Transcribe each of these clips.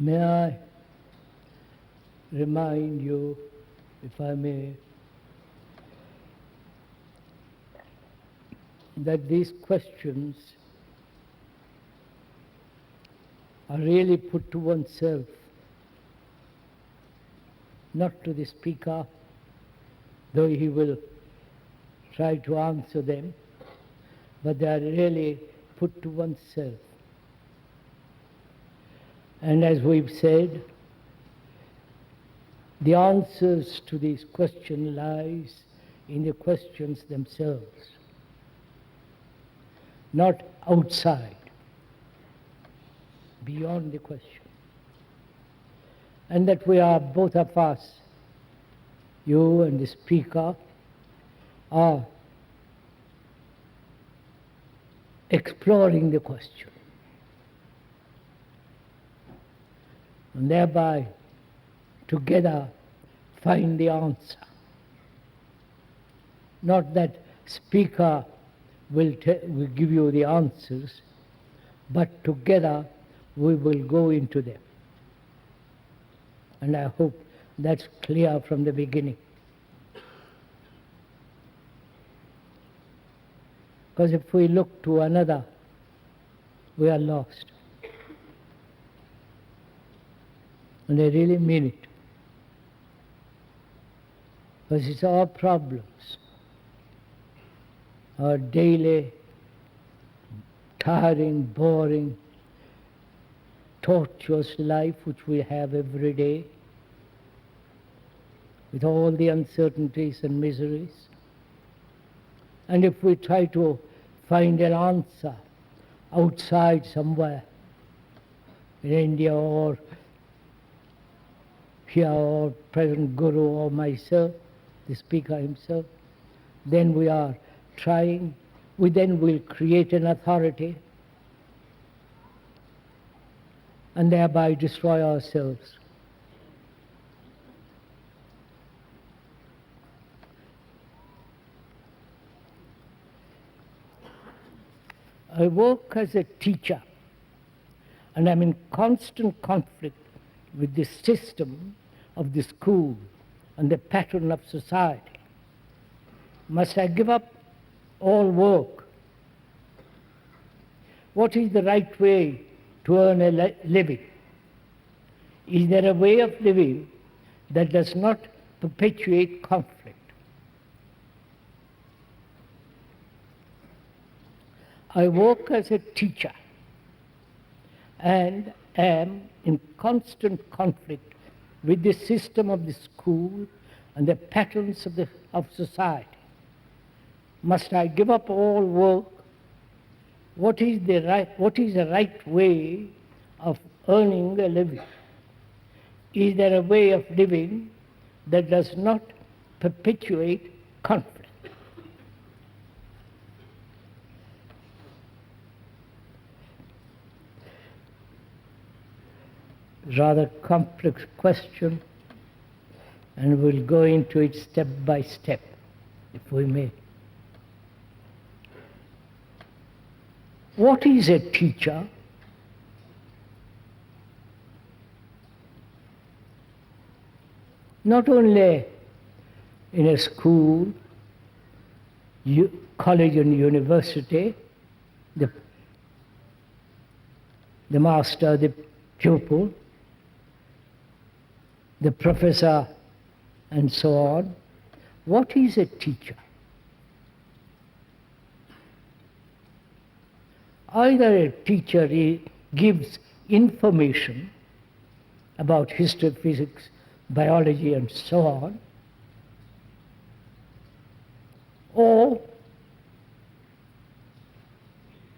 May I remind you, if I may, that these questions are really put to oneself, not to the speaker, though he will try to answer them, but they are really put to oneself. And as we've said, the answers to these questions lies in the questions themselves, not outside, beyond the question. And that we are, both of us, you and the speaker, are exploring the question, and thereby together find the answer. Not that speaker will give you the answers, but together we will go into them. And I hope that's clear from the beginning. Because if we look to another, we are lost. And I really mean it. Because it's our problems, our daily, tiring, boring, tortuous life which we have every day, with all the uncertainties and miseries. And if we try to find an answer outside somewhere, in India or here, or present Guru or myself, the speaker himself, then we are trying, we then will create an authority and thereby destroy ourselves. I work as a teacher, and I'm in constant conflict with the system of the school and the pattern of society. Must I give up all work? What is the right way to earn a living? Is there a way of living that does not perpetuate conflict? I work as a teacher and am in constant conflict with the system of the school and the patterns of society. Must I give up all work? What is the right way of earning a living? Is there a way of living that does not perpetuate conflict? Rather complex question, and we'll go into it step by step, if we may. What is a teacher? Not only in a school, college and university, the master, the pupil, the professor, and so on. What is a teacher? Either a teacher gives information about history, physics, biology, and so on, or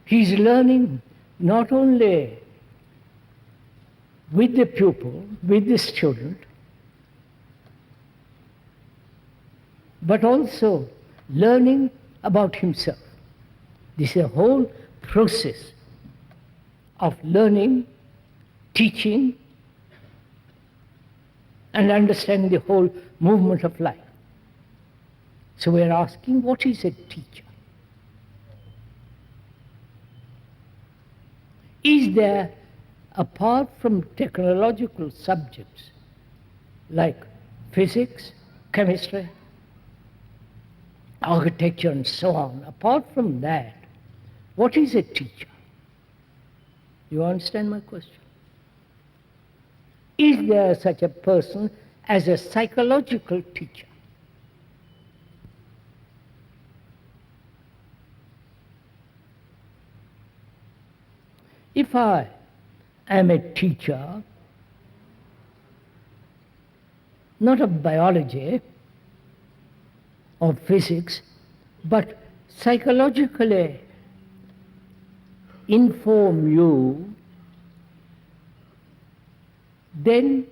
he's learning not only with the pupil, with the student, but also learning about himself. This is a whole process of learning, teaching, and understanding the whole movement of life. So we are asking, what is a teacher? Is there apart from technological subjects like physics, chemistry, architecture and so on, apart from that, what is a teacher? You understand my question? Is there such a person as a psychological teacher? If I am a teacher, not of biology or physics, but psychologically inform you, then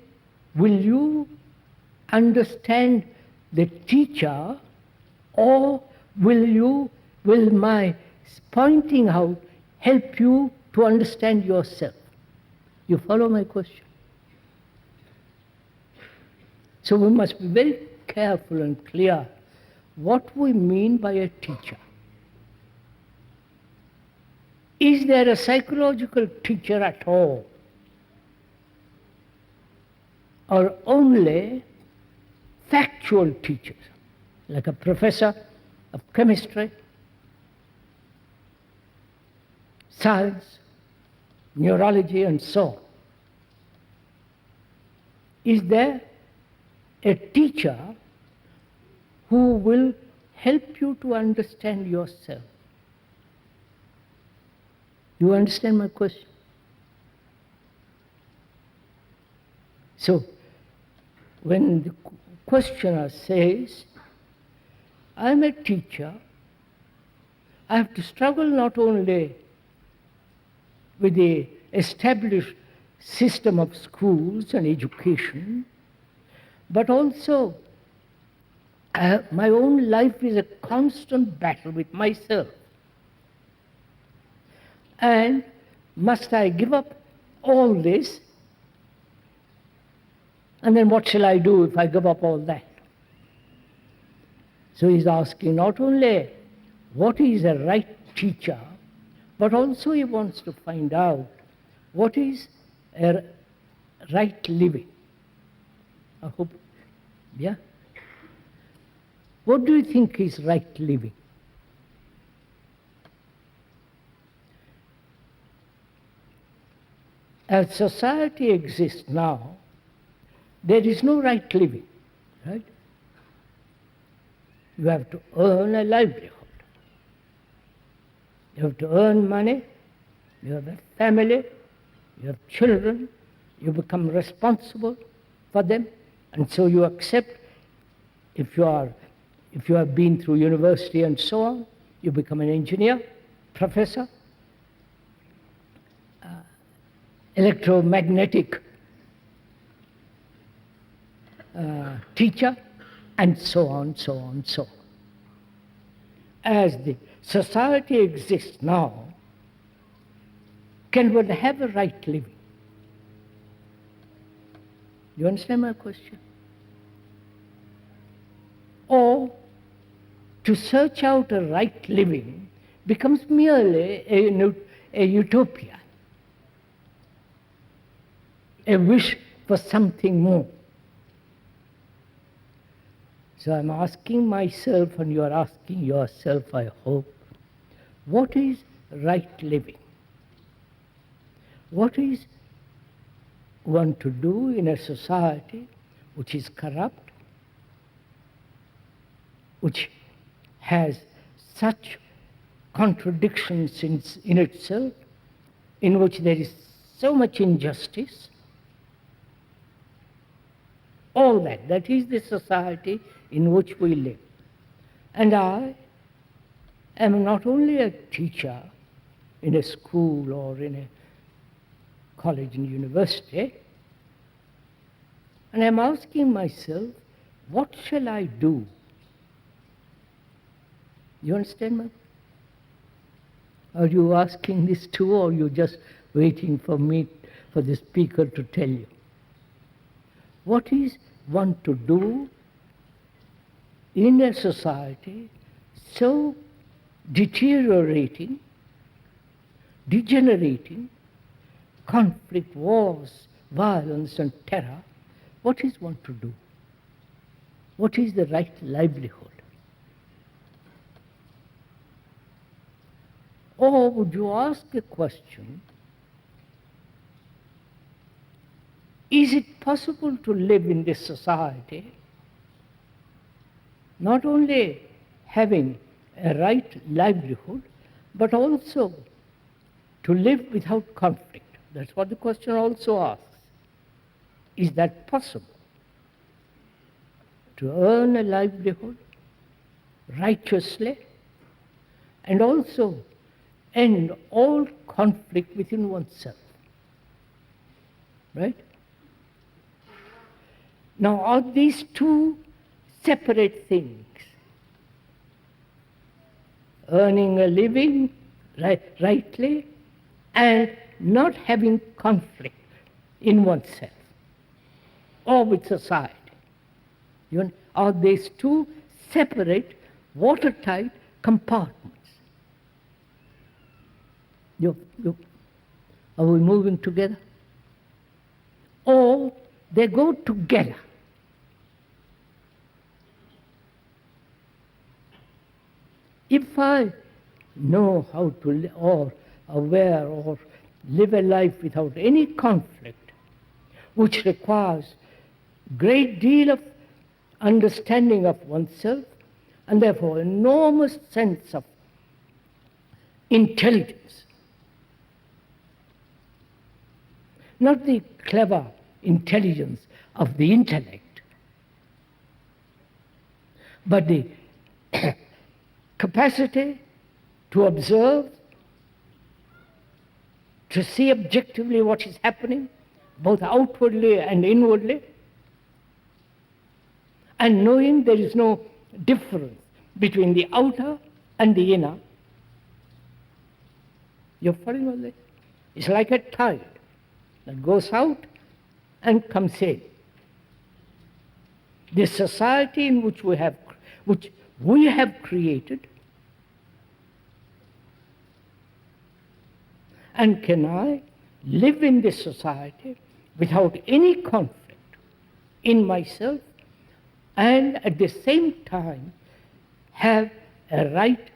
will you understand the teacher, or will my pointing out help you to understand yourself? You follow my question? So we must be very careful and clear what we mean by a teacher. Is there a psychological teacher at all? Or only factual teachers, like a professor of chemistry, science, neurology, and so on? Is there a teacher who will help you to understand yourself? You understand my question? So, when the questioner says, I'm a teacher, I have to struggle not only with the established system of schools and education, but also my own life is a constant battle with myself. And must I give up all this? And then what shall I do if I give up all that? So he's asking not only what is a right teacher, but also he wants to find out what is a right living. I hope, yeah? What do you think is right living? As society exists now, there is no right living, right? You have to earn a livelihood. You have to earn money, you have a family, you have children, you become responsible for them, and so you accept, if you have been through university and so on, you become an engineer, professor, electromagnetic teacher, and so on, so on, so on. As the society exists now, can one have a right living? You understand my question? Or to search out a right living becomes merely a utopia, a wish for something more. So I'm asking myself, and you are asking yourself, I hope, what is right living? What is one to do in a society which is corrupt, which has such contradictions in itself, in which there is so much injustice? All that is the society in which we live. And I am not only a teacher in a school or in a college and university, and I'm asking myself, what shall I do? You understand me? Are you asking this too, or are you just waiting for me, for the speaker to tell you? What is one to do in a society so deteriorating, degenerating, conflict, wars, violence and terror, what is one to do? What is the right livelihood? Or would you ask the question, is it possible to live in this society not only having a right livelihood, but also to live without conflict? That's what the question also asks. Is that possible? To earn a livelihood righteously and also end all conflict within oneself. Right? Now, are these two separate things? Earning a living rightly and not having conflict in oneself or with society. Are these two separate, watertight compartments? Are we moving together? Or they go together. If I know how to live, or aware, or live a life without any conflict, which requires great deal of understanding of oneself, and therefore enormous sense of intelligence, not the clever intelligence of the intellect, but the capacity to observe, to see objectively what is happening, both outwardly and inwardly, and knowing there is no difference between the outer and the inner. You're following all this? It's like a tide that goes out and comes in. The society in which we have created, and can I live in this society without any conflict in myself and at the same time have a right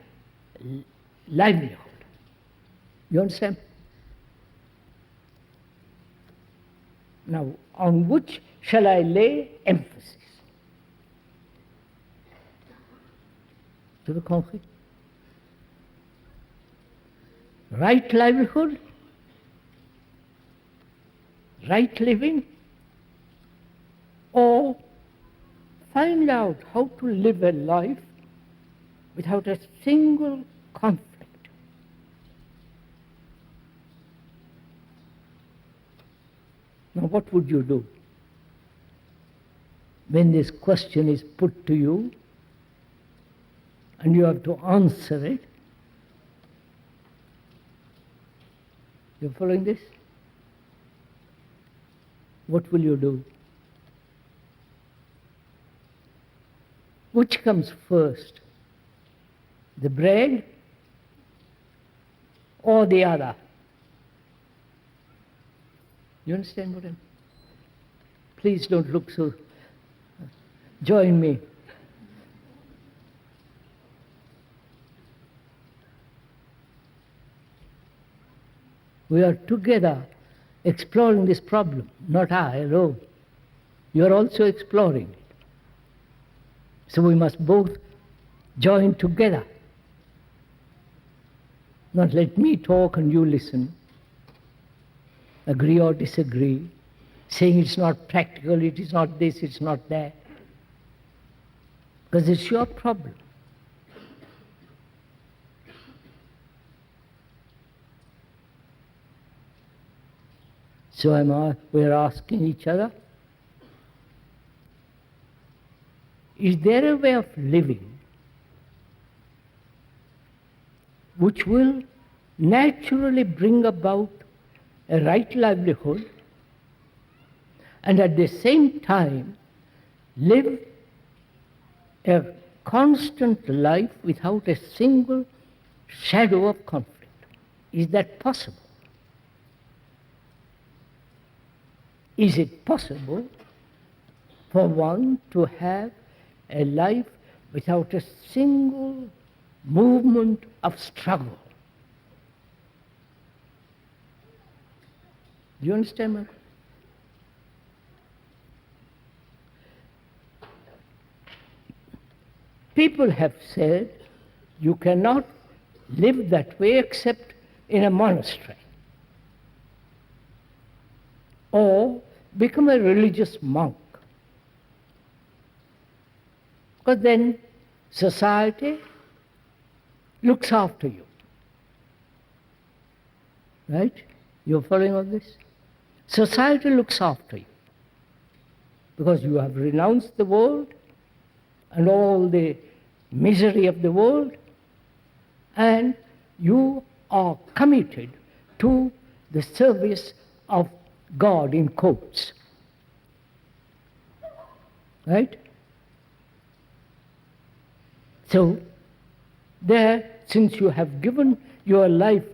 livelihood? You understand? Now, on which shall I lay emphasis? To the conflict? Right livelihood? Right living? Or find out how to live a life without a single conflict? Now, what would you do when this question is put to you and you have to answer it? You're following this? What will you do? Which comes first? The bread or the other? You understand what I'm... Please don't look so... Join me. We are together exploring this problem, not I alone. You are also exploring it. So we must both join together. Not let me talk and you listen. Agree or disagree, saying it's not practical, it is not this, it's not that. Because it's your problem. So we're asking each other, is there a way of living which will naturally bring about a right livelihood and at the same time live a constant life without a single shadow of conflict? Is that possible? Is it possible for one to have a life without a single movement of struggle? Do you understand my question? People have said you cannot live that way except in a monastery, or become a religious monk. Because then society looks after you. Right? You're following all this? Society looks after you. Because you have renounced the world and all the misery of the world, and you are committed to the service of God, in quotes. Right? So, there, since you have given your life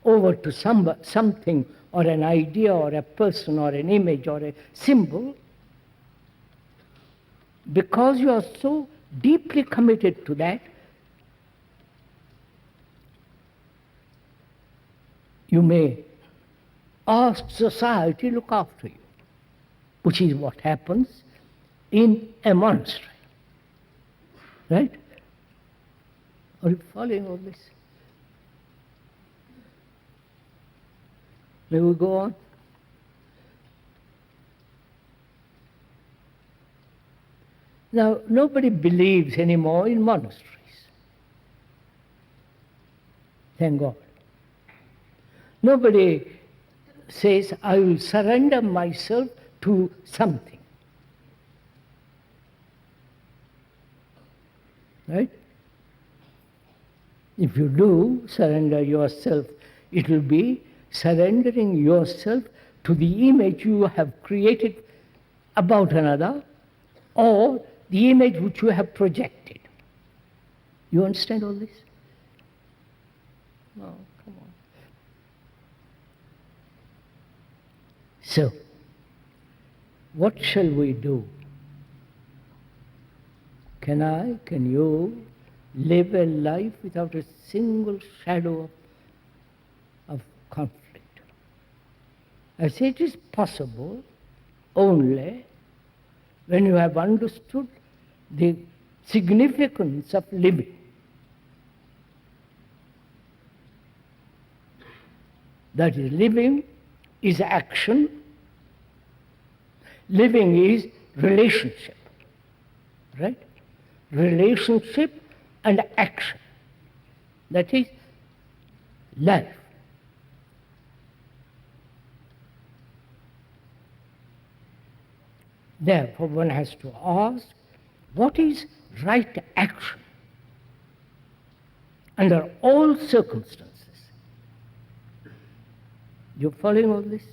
over to something, or an idea, or a person, or an image, or a symbol, because you are so deeply committed to that, you may ask society to look after you, which is what happens in a monastery. Right? Are you following all this? May we go on? Now, nobody believes anymore in monasteries. Thank God. Nobody says, I will surrender myself to something. Right? If you do surrender yourself, it will be surrendering yourself to the image you have created about another, or the image which you have projected. You understand all this? No, come on. So, what shall we do? Can you live a life without a single shadow of conflict? I say it is possible only when you have understood the significance of living. That is, living is action, living is relationship, right? Relationship and action. That is life. Therefore, one has to ask, what is right action under all circumstances? You following all this?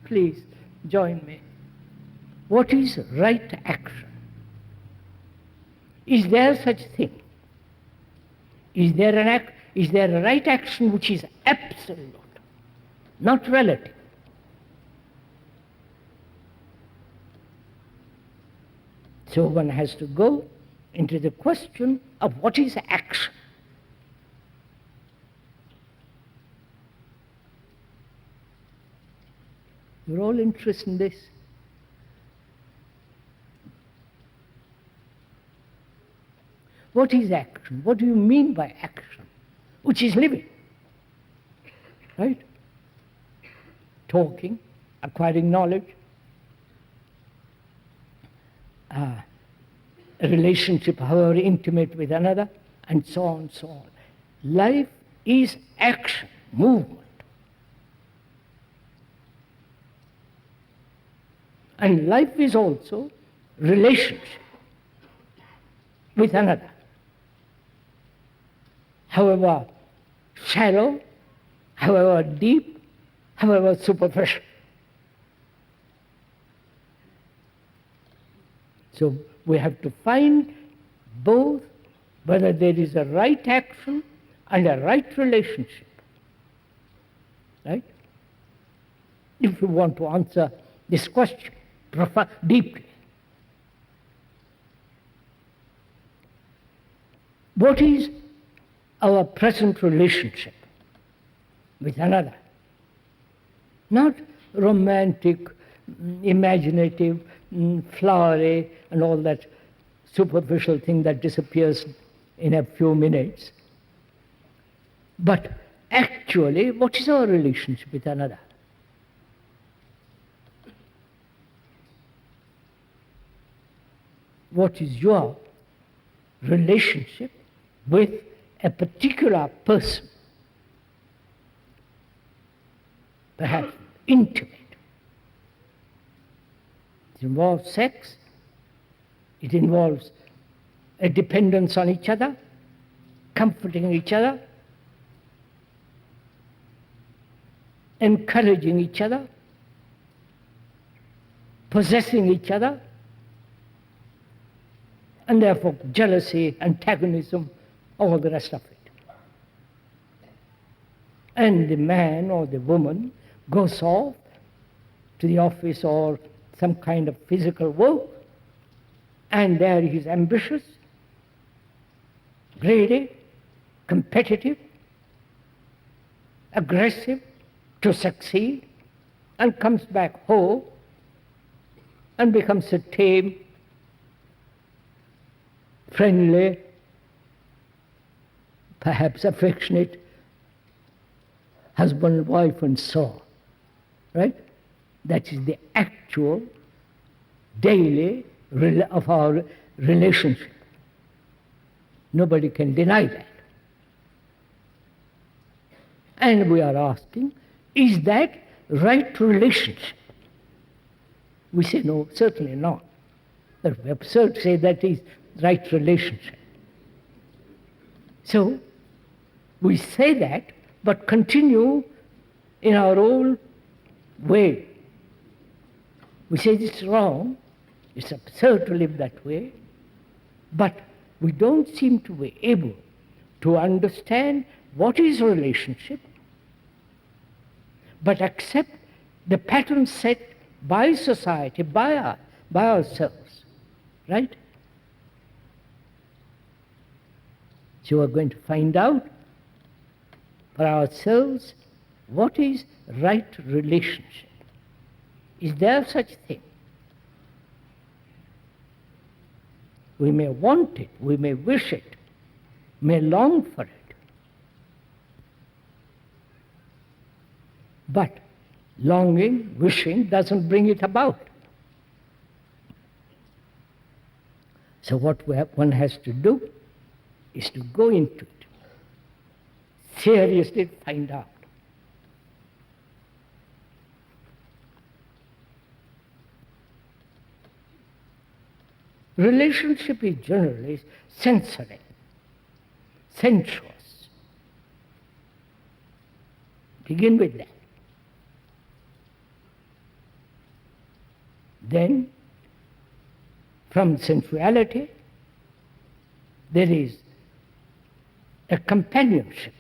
Please join me. What is right action? Is there such thing? Is there a right action which is absolute, not relative? So one has to go into the question of what is action. You're all interested in this. What is action? What do you mean by action? Which is living. Right? Talking, acquiring knowledge, a relationship, however intimate, with another, and so on and so on. Life is action, movement. And life is also relationship with another. However shallow, however deep, however superficial. So we have to find both, whether there is a right action and a right relationship. Right? If you want to answer this question deeply. What is our present relationship with another? Not romantic, imaginative, flowery, and all that superficial thing that disappears in a few minutes. But actually, what is our relationship with another? What is your relationship with a particular person? Perhaps intimate. It involves sex. It involves a dependence on each other, comforting each other, encouraging each other, possessing each other, and therefore jealousy, antagonism, all the rest of it. And the man or the woman goes off to the office or some kind of physical work, and there he is ambitious, greedy, competitive, aggressive to succeed, and comes back home and becomes a tame, friendly, perhaps affectionate husband, wife, and so on. Right? That is the actual daily of our relationship. Nobody can deny that. And we are asking, is that right relationship? We say no, certainly not. It would be absurd to say that is right relationship. So we say that, but continue in our old way. We say this is wrong, it's absurd to live that way, but we don't seem to be able to understand what is relationship, but accept the pattern set by society, by ourselves, right? So we're going to find out for ourselves what is right relationship. Is there such thing? We may want it, we may wish it, may long for it. But longing, wishing doesn't bring it about. So what one has to do is to go into it, seriously find out. Relationship is generally sensory, sensuous. Begin with that. Then, from sensuality, there is a companionship.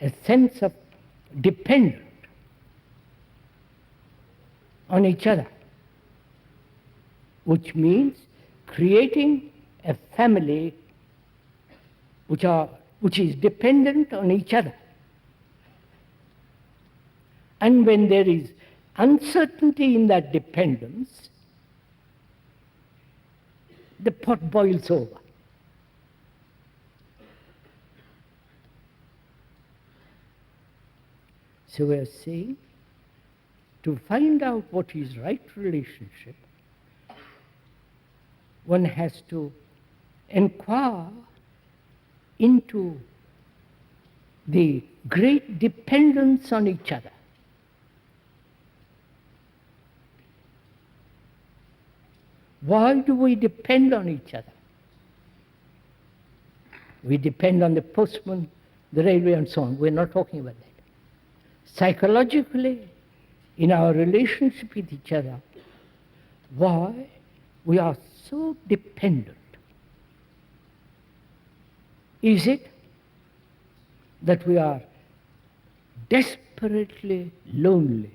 A sense of dependence on each other, which means creating a family which is dependent on each other. And when there is uncertainty in that dependence, the pot boils over. So we are saying, to find out what is right relationship, one has to inquire into the great dependence on each other. Why do we depend on each other? We depend on the postman, the railway, and so on. We're not talking about that. Psychologically, in our relationship with each other, why we are so dependent? Is it that we are desperately lonely.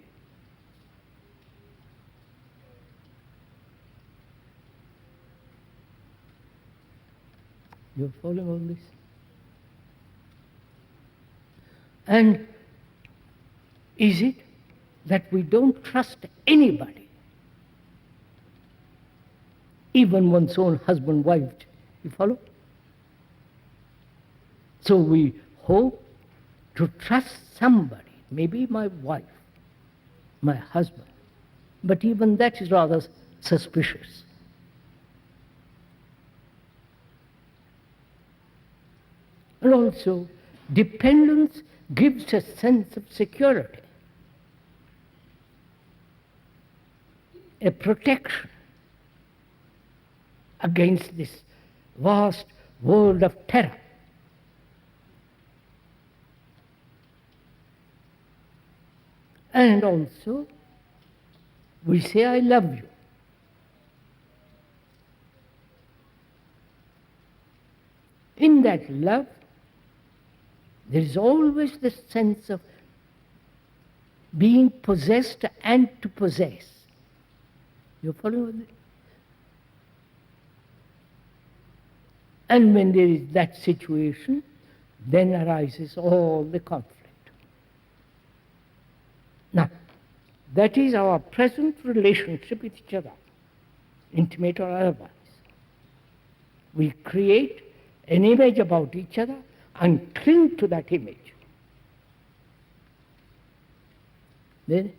You're following all this? And is it that we don't trust anybody, even one's own husband, wife? You follow? So we hope to trust somebody, maybe my wife, my husband, but even that is rather suspicious. And also, dependence gives a sense of security, a protection against this vast world of terror. And also, we say, I love you. In that love, there is always the sense of being possessed and to possess. You follow with it? And when there is that situation, then arises all the conflict. Now, that is our present relationship with each other, intimate or otherwise. We create an image about each other and cling to that image. Then,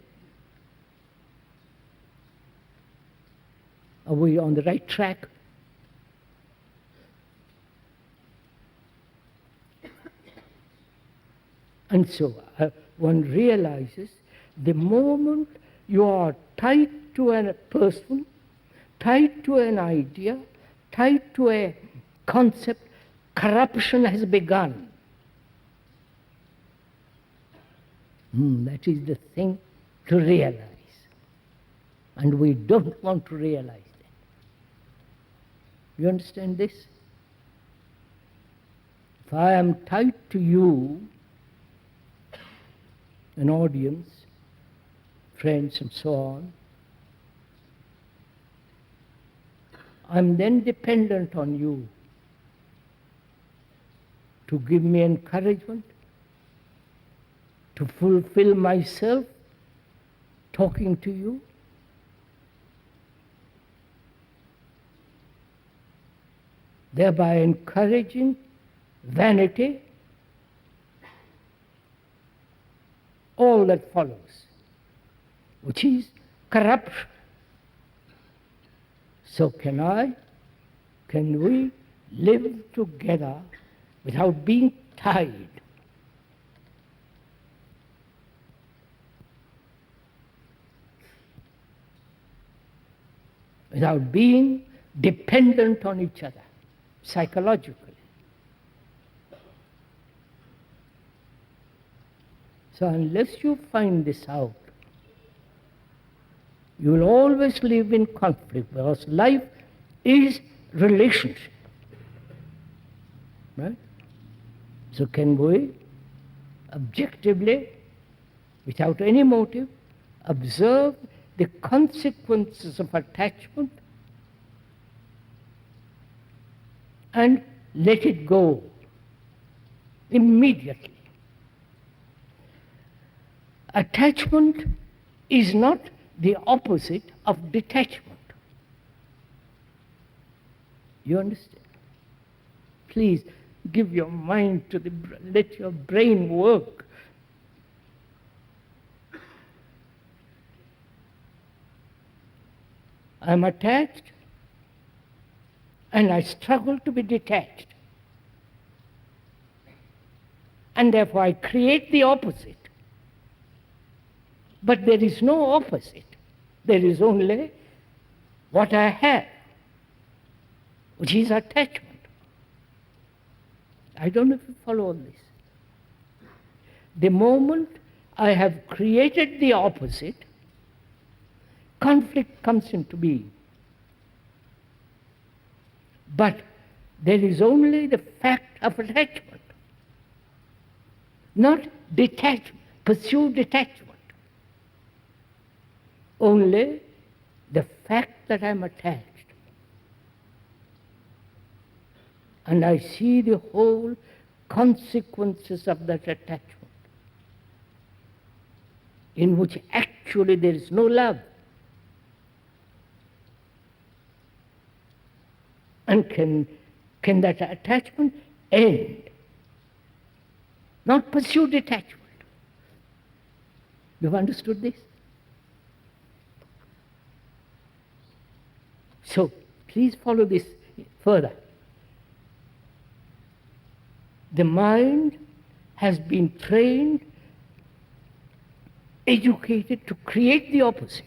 are we on the right track? And so one realizes the moment you are tied to a person, tied to an idea, tied to a concept, corruption has begun. That is the thing to realize. And we don't want to realize that. You understand this? If I am tied to you, an audience, friends and so on, I'm then dependent on you to give me encouragement, to fulfill myself talking to you. Thereby encouraging vanity, all that follows, which is corruption. So can we live together without being tied? Without being dependent on each other, psychologically. So unless you find this out, you will always live in conflict, because life is relationship. Right? So can we objectively, without any motive, observe the consequences of attachment and let it go immediately? Attachment is not the opposite of detachment. You understand? Please give your mind to let your brain work. I'm attached and I struggle to be detached. And therefore I create the opposite. But there is no opposite. There is only what I have, which is attachment. I don't know if you follow all this. The moment I have created the opposite, conflict comes into being. But there is only the fact of attachment, not detachment. pursue detachment. Only the fact that I am attached, and I see the whole consequences of that attachment, in which actually there is no love. And can that attachment end? Not pursue detachment. You've understood this? So, please follow this further. The mind has been trained, educated to create the opposite.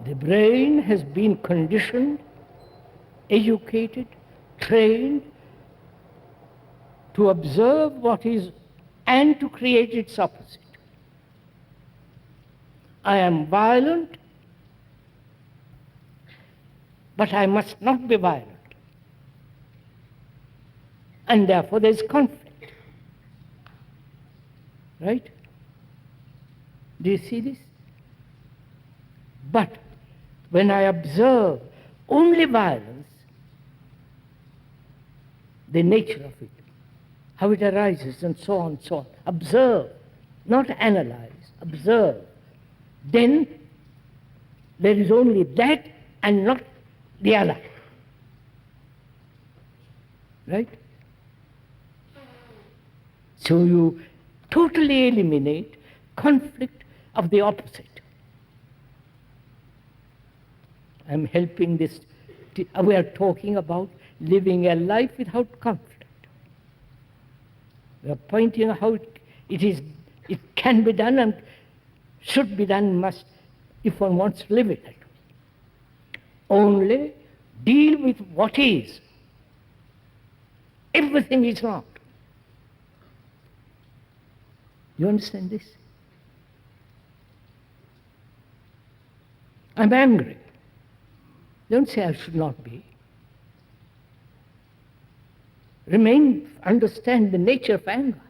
The brain has been conditioned, educated, trained to observe what is and to create its opposite. I am violent, but I must not be violent. And therefore there is conflict. Right? Do you see this? But when I observe only violence, the nature of it, how it arises, and so on, so on. Observe, not analyze, observe. Then there is only that and not the other. Right? So you totally eliminate conflict of the opposite. I'm helping this. We are talking about living a life without conflict. We are pointing out how it can be done and should be done, must, if one wants to live it that way. Only deal with what is. Everything is not. You understand this? I'm angry. Don't say I should not be. Understand the nature of anger,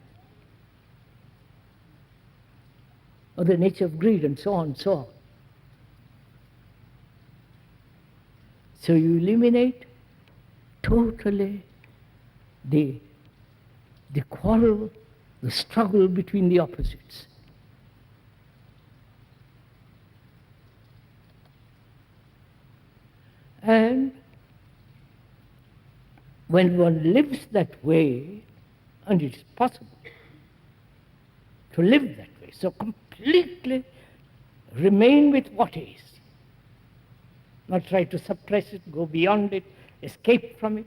or the nature of greed, and so on and so on. So you eliminate totally the quarrel, the struggle between the opposites. And when one lives that way, and it is possible to live that way, so completely remain with what is, not try to suppress it, go beyond it, escape from it,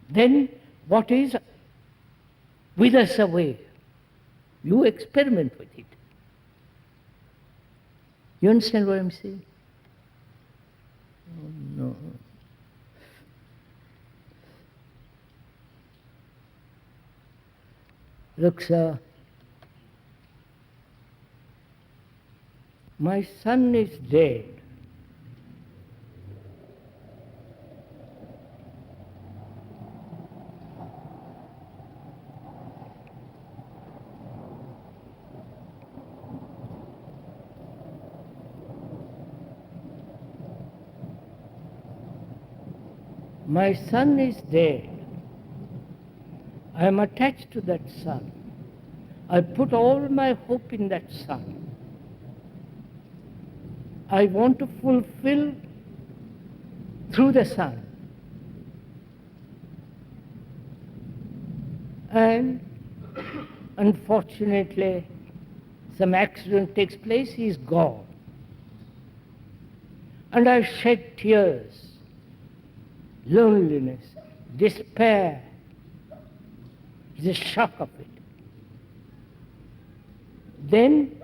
then what is withers away. You experiment with it. You understand what I'm saying? Oh, no. Look, sir, my son is dead. My son is dead. I am attached to that son. I put all my hope in that son. I want to fulfill through the son. And unfortunately, some accident takes place, he is gone. And I shed tears, loneliness, despair, the shock of it. Then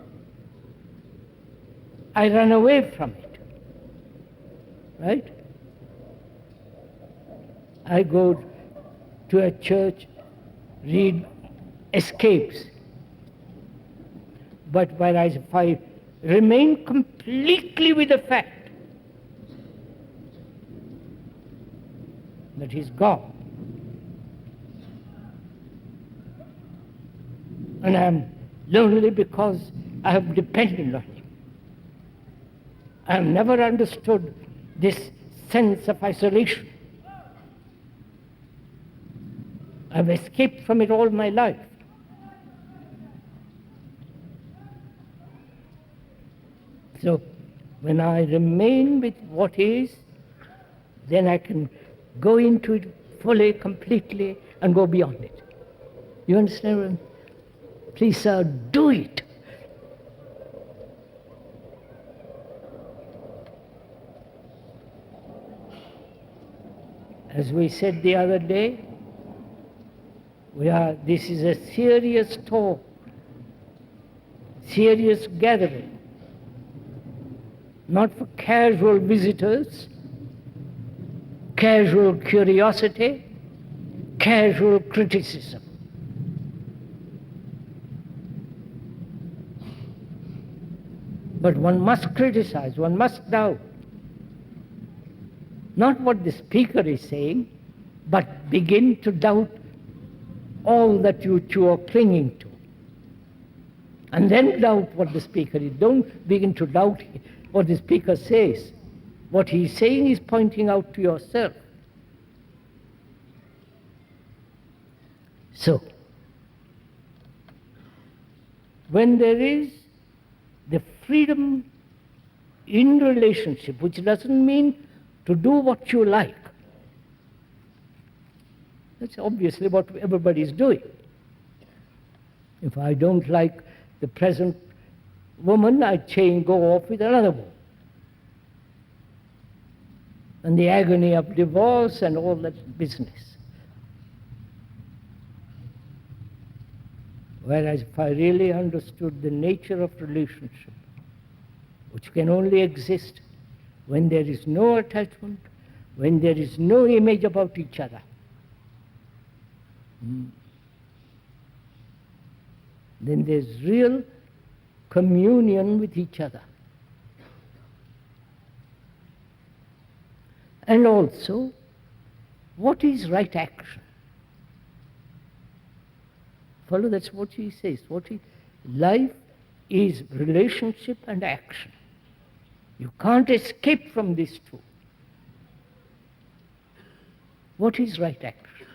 I run away from it. right? I go to a church, read escapes. But whereas if I remain completely with the fact that he's gone, and I'm lonely because I have depended on him. I have never understood this sense of isolation. I've escaped from it all my life. So when I remain with what is, then I can go into it fully, completely, and go beyond it. You understand? Please, sir, do it. As we said the other day, this is a serious talk, serious gathering, not for casual visitors, casual curiosity, casual criticism. But one must criticize, one must doubt. Not what the speaker is saying, but begin to doubt all that you are clinging to. And then doubt what the speaker is. Don't begin to doubt what the speaker says. What he's saying is pointing out to yourself. So, when there is the freedom in relationship, which doesn't mean to do what you like. That's obviously what everybody is doing. If I don't like the present woman, I go off with another woman. And the agony of divorce and all that business. Whereas if I really understood the nature of relationship, which can only exist when there is no attachment, when there is no image about each other, then there's real communion with each other. And also, what is right action? Follow, that's what he says. Life is relationship and action. You can't escape from these two. What is right action?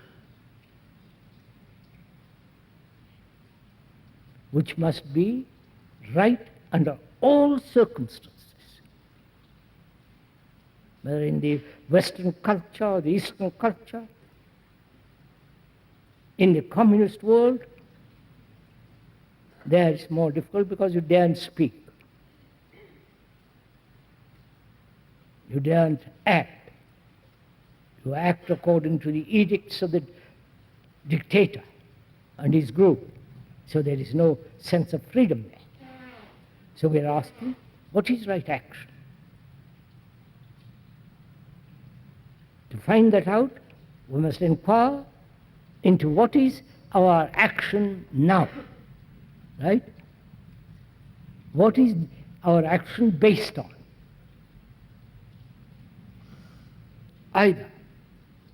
Which must be right under all circumstances. Whether in the Western culture or the Eastern culture, in the communist world, there it's more difficult because you daren't speak. You daren't act. You act according to the edicts of the dictator and his group. So there is no sense of freedom there. So we are asking, what is right action? To find that out, we must inquire into what is our action now. Right? What is our action based on? Either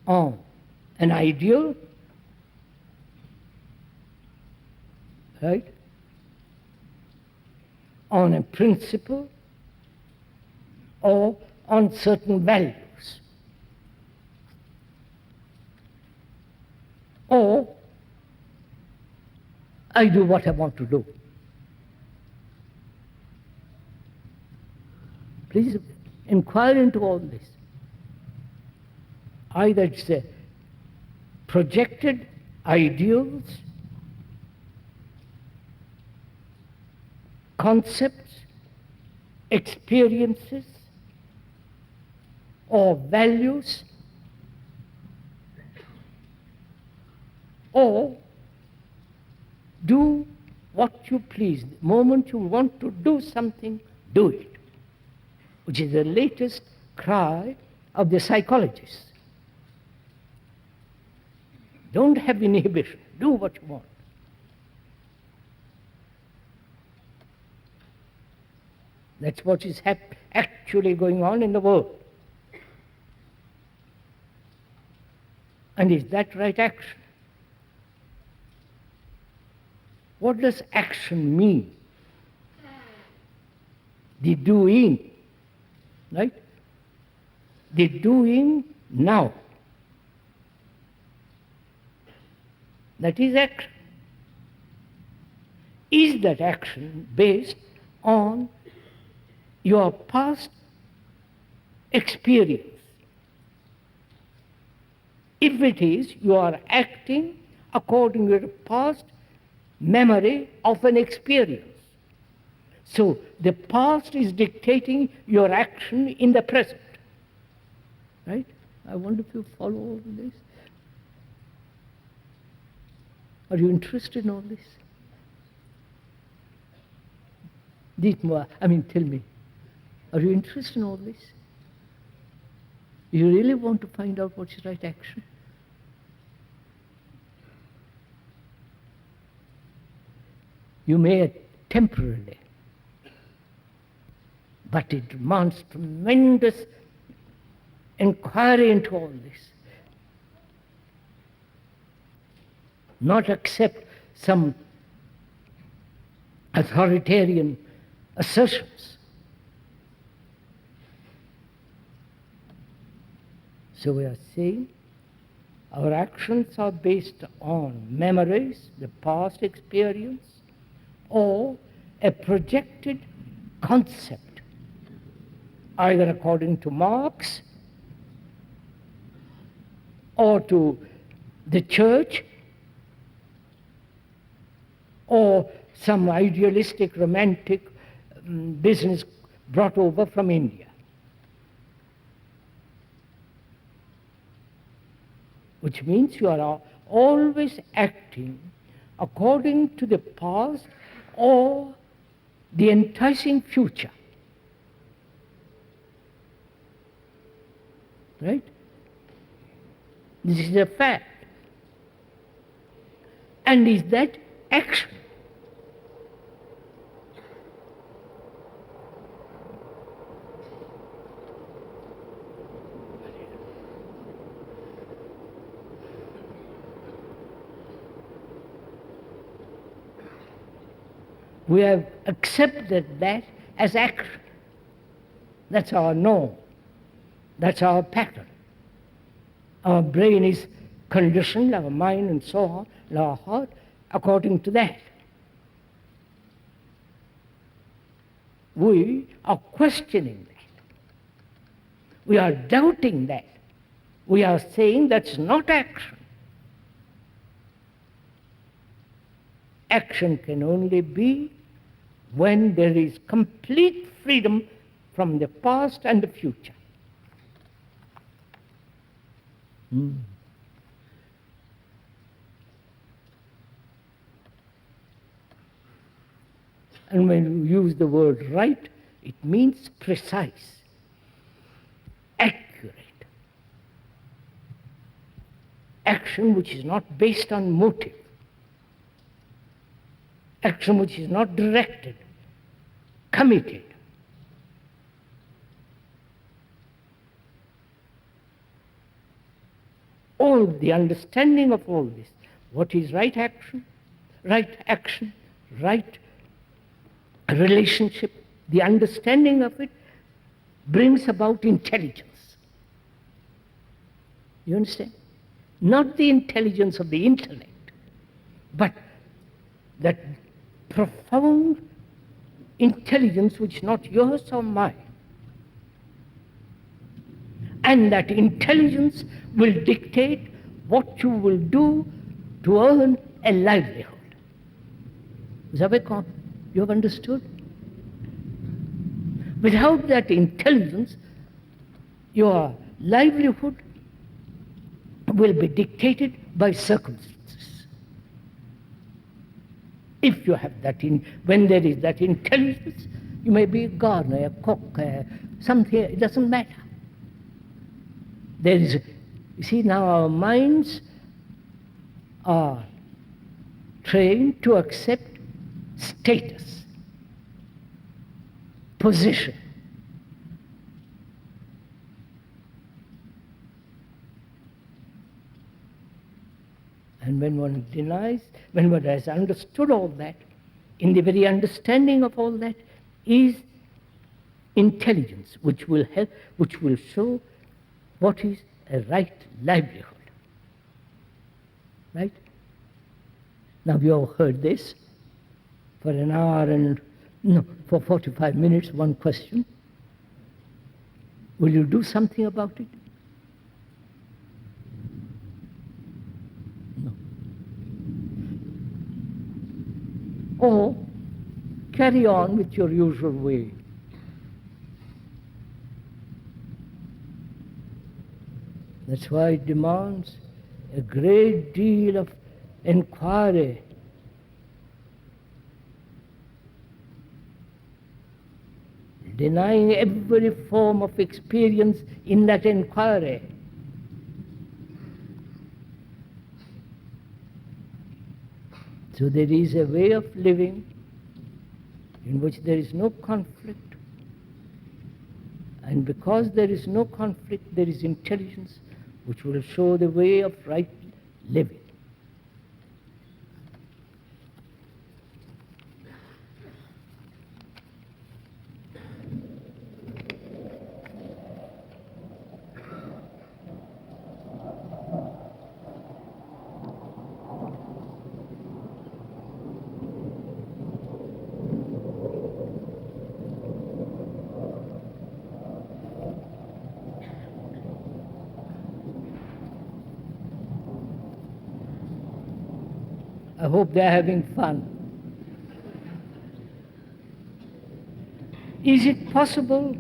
on an ideal, right? On a principle, or on certain values. Or I do what I want to do. Please inquire into all this. Either it's projected ideals, concepts, experiences, or values, or do what you please. The moment you want to do something, do it, which is the latest cry of the psychologists. Don't have inhibition. Do what you want. That's what is actually going on in the world. And is that right action? What does action mean? The doing, right? The doing now. That is action. Is that action based on your past experience? If it is, you are acting according to the past memory of an experience. So the past is dictating your action in the present. Right? I wonder if you follow all this. Are you interested in all this? Tell me. Are you interested in all this? You really want to find out what is right action? You may temporarily, but it demands tremendous inquiry into all this. Not accept some authoritarian assertions. So we are saying our actions are based on memories, the past experience, or a projected concept, either according to Marx or to the church or some idealistic, romantic business brought over from India. Which means you are always acting according to the past or the enticing future. Right? This is a fact. And is that action? We have accepted that as action. That's our norm. That's our pattern. Our brain is conditioned, our mind and so on, and our heart, according to that. We are questioning that. We are doubting that. We are saying that's not action. Action can only be when there is complete freedom from the past and the future. And when you use the word right, it means precise, accurate. Action which is not based on motive. Action which is not directed, committed. All the understanding of all this, what is right action, right relationship, the understanding of it brings about intelligence. You understand? Not the intelligence of the intellect, but that profound intelligence which is not yours or mine. And that intelligence will dictate what you will do to earn a livelihood. Zabekon, you have understood? Without that intelligence, your livelihood will be dictated by circumstances. If you have that, when there is that intelligence, you may be a gardener, a cook, something, it doesn't matter. There is, you see, now our minds are trained to accept status, position. And when one denies, when one has understood all that, in the very understanding of all that is intelligence, which will help, which will show what is a right livelihood. Right? Now we all heard this for an hour and, no, for 45 minutes, one question. Will you do something about it? No. Or carry on with your usual way. That's why it demands a great deal of inquiry. Denying every form of experience in that inquiry. So there is a way of living in which there is no conflict. And because there is no conflict, there is intelligence which will show the way of right living. I hope they're having fun. Is it possible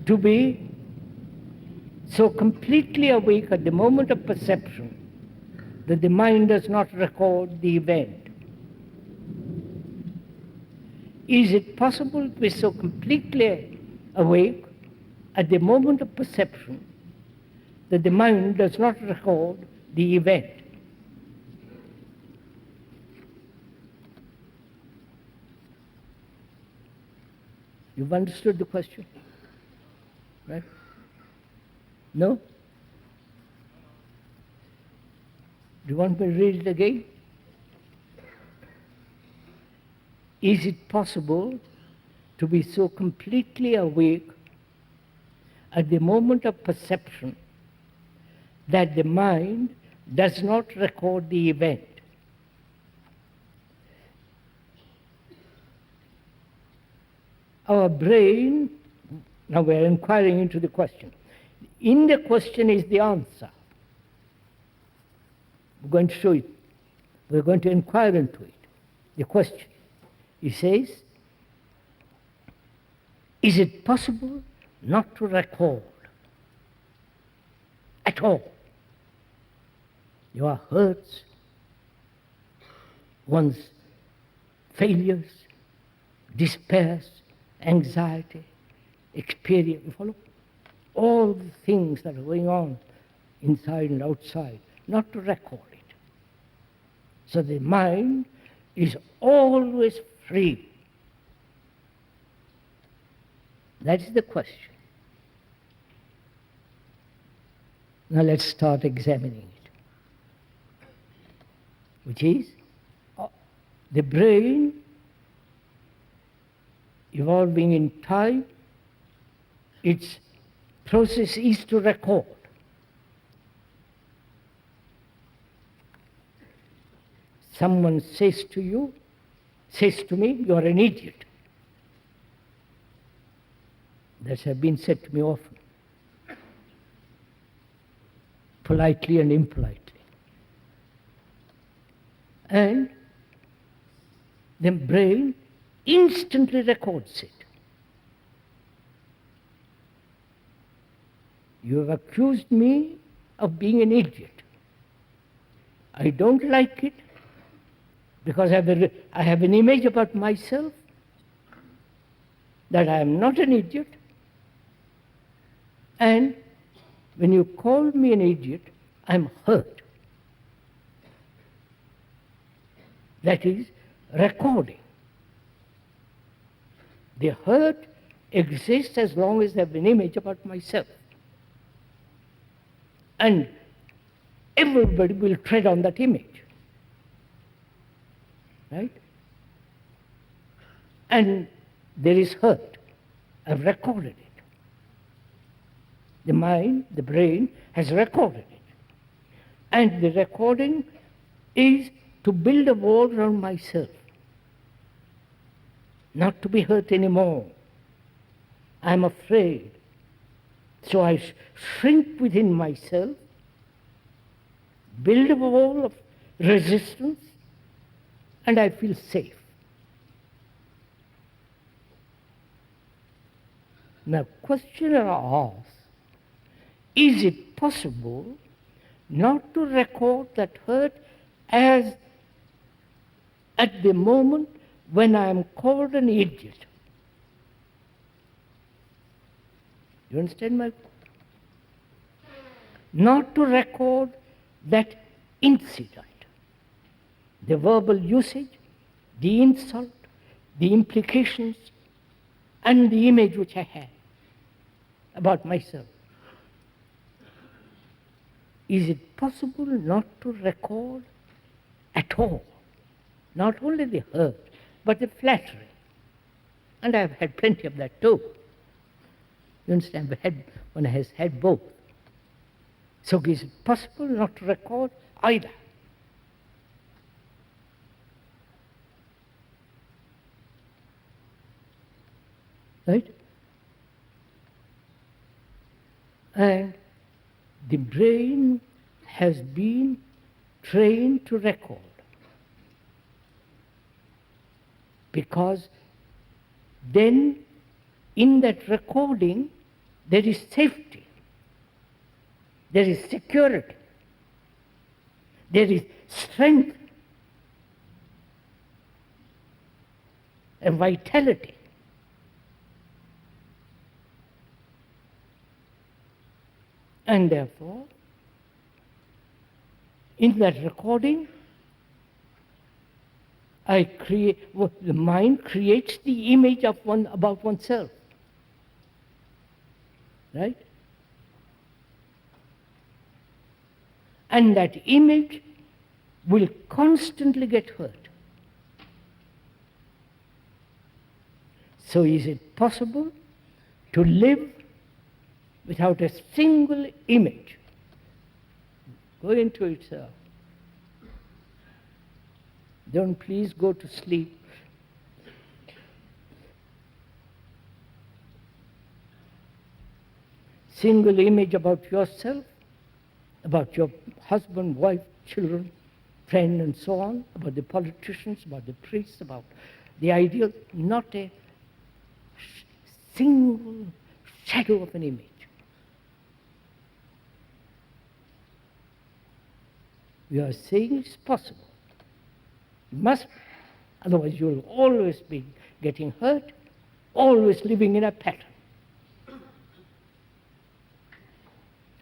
to be so completely awake at the moment of perception that the mind does not record the event? Is it possible to be so completely awake at the moment of perception that the mind does not record the event? You've understood the question? Right? No? Do you want me to read it again? Is it possible to be so completely awake at the moment of perception that the mind does not record the event? Our brain, now we're inquiring into the question. In the question is the answer. We're going to show it. We're going to inquire into it. The question. He says, is it possible not to record at all your hurts, one's failures, despairs, anxiety, experience, you follow? All the things that are going on inside and outside, not to record it. So the mind is always free. That is the question. Now let's start examining it. Which is, the brain evolving in time, its process is to record. Someone says to you, says to me, you are an idiot. That has been said to me often, politely and impolitely. And the brain instantly records it. You have accused me of being an idiot. I don't like it because I have an image about myself that I am not an idiot, and When you call me an idiot, I'm hurt. That is recording. The hurt exists as long as I have an image about myself. And everybody will tread on that image. Right? And there is hurt. I've recorded it. The mind, the brain, has recorded it. And the recording is to build a wall around myself, not to be hurt anymore. I'm afraid. So I shrink within myself, build a wall of resistance, and I feel safe. Now, questioner asks, is it possible not to record that hurt as at the moment when I am called an idiot? You understand my point? Not to record that incident, the verbal usage, the insult, the implications, and the image which I had about myself. Is it possible not to record at all, not only the hurt, but the flattery? And I've had plenty of that too. You understand? One has had both. So is it possible not to record either? Right? And the brain has been trained to record, because then in that recording there is safety, there is security, there is strength and vitality. And therefore, in that recording, the mind creates the image of about oneself. Right? And that image will constantly get hurt. So is it possible to live without a single image? Go into it, sir. Don't please go to sleep. Single image about yourself, about your husband, wife, children, friend, and so on, about the politicians, about the priests, about the ideal, not a single shadow of an image. We are saying it's possible. It must be. Otherwise you will always be getting hurt, always living in a pattern.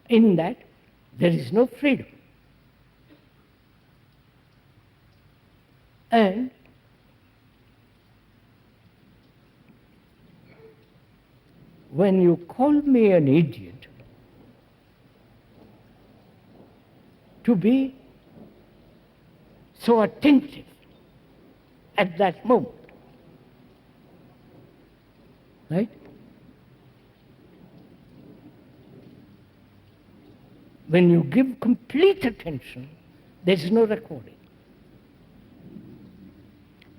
In that, there is no freedom. And when you call me an idiot, to be so attentive at that moment, right? When you give complete attention, there is no recording.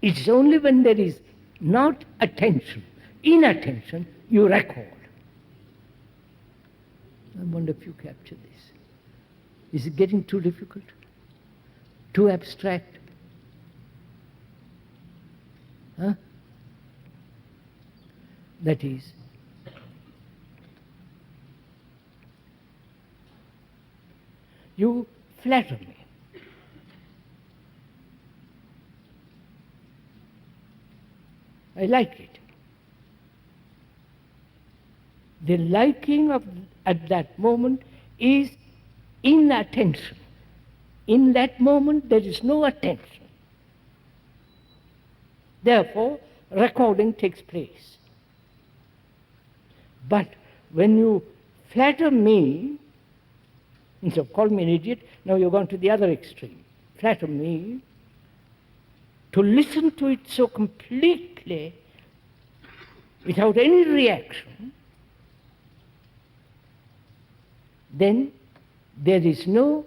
It's only when there is not attention, inattention, you record. I wonder if you capture this. Is it getting too difficult? Too abstract? Huh? That is, you flatter me. I like it. The liking at that moment is inattention. In that moment, there is no attention. Therefore, recording takes place. But when you flatter me, instead of calling me an idiot, now you're going to the other extreme. Flatter me, to listen to it so completely, without any reaction, then there is no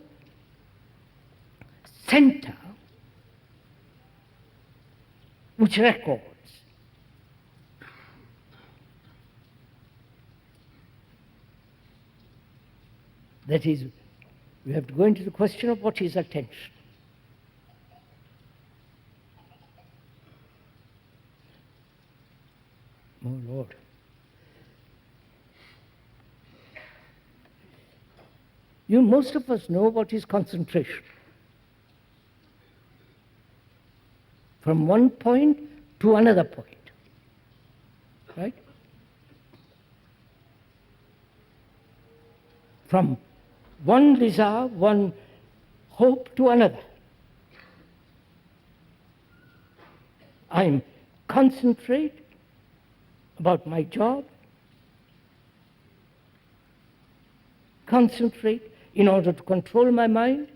center which records. That is, we have to go into the question of what is attention. Oh Lord. Most of us know what is concentration. From one point to another point. Right? From one desire, one hope to another. I concentrate about my job, concentrate in order to control my mind,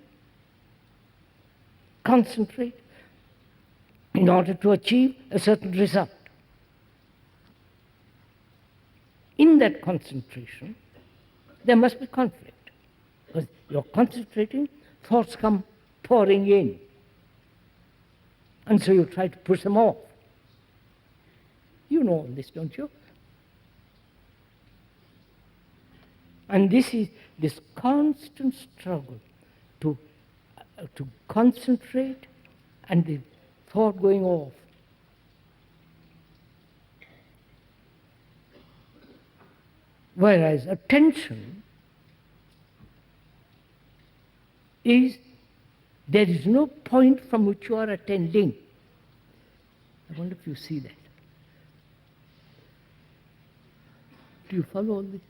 concentrate in order to achieve a certain result. In that concentration, there must be conflict. Because you're concentrating, thoughts come pouring in. And so you try to push them off. You know all this, don't you? And this is this constant struggle to concentrate and the thought going off. Whereas attention is, there is no point from which you are attending. I wonder if you see that. Do you follow all this?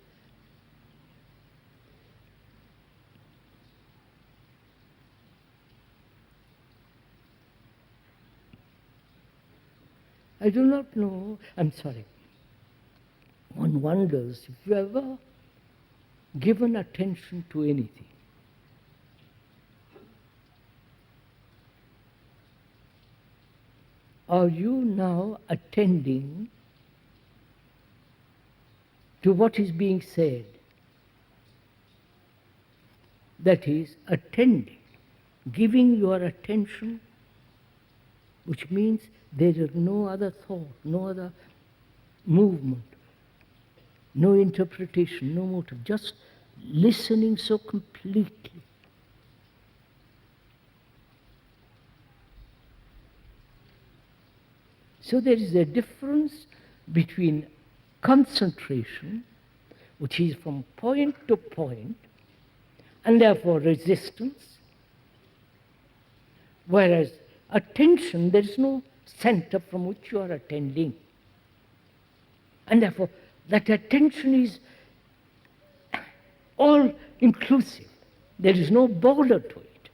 I do not know, I'm sorry. One wonders if you ever given attention to anything. Are you now attending to what is being said? That is, attending, giving your attention, which means there is no other thought, no other movement, no interpretation, no motive, just listening so completely. So there is a difference between concentration, which is from point to point, and therefore resistance, whereas attention, there is no center from which you are attending. And therefore, that attention is all-inclusive. There is no border to it.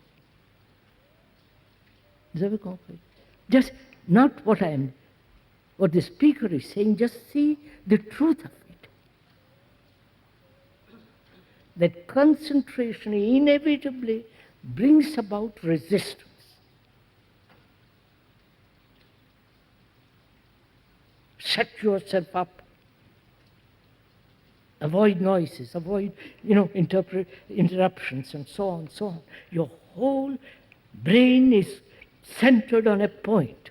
Is that complete? Just not what the speaker is saying, just see the truth of it. That concentration inevitably brings about resistance. Shut yourself up. Avoid noises, avoid, interruptions, and so on, so on. Your whole brain is centered on a point.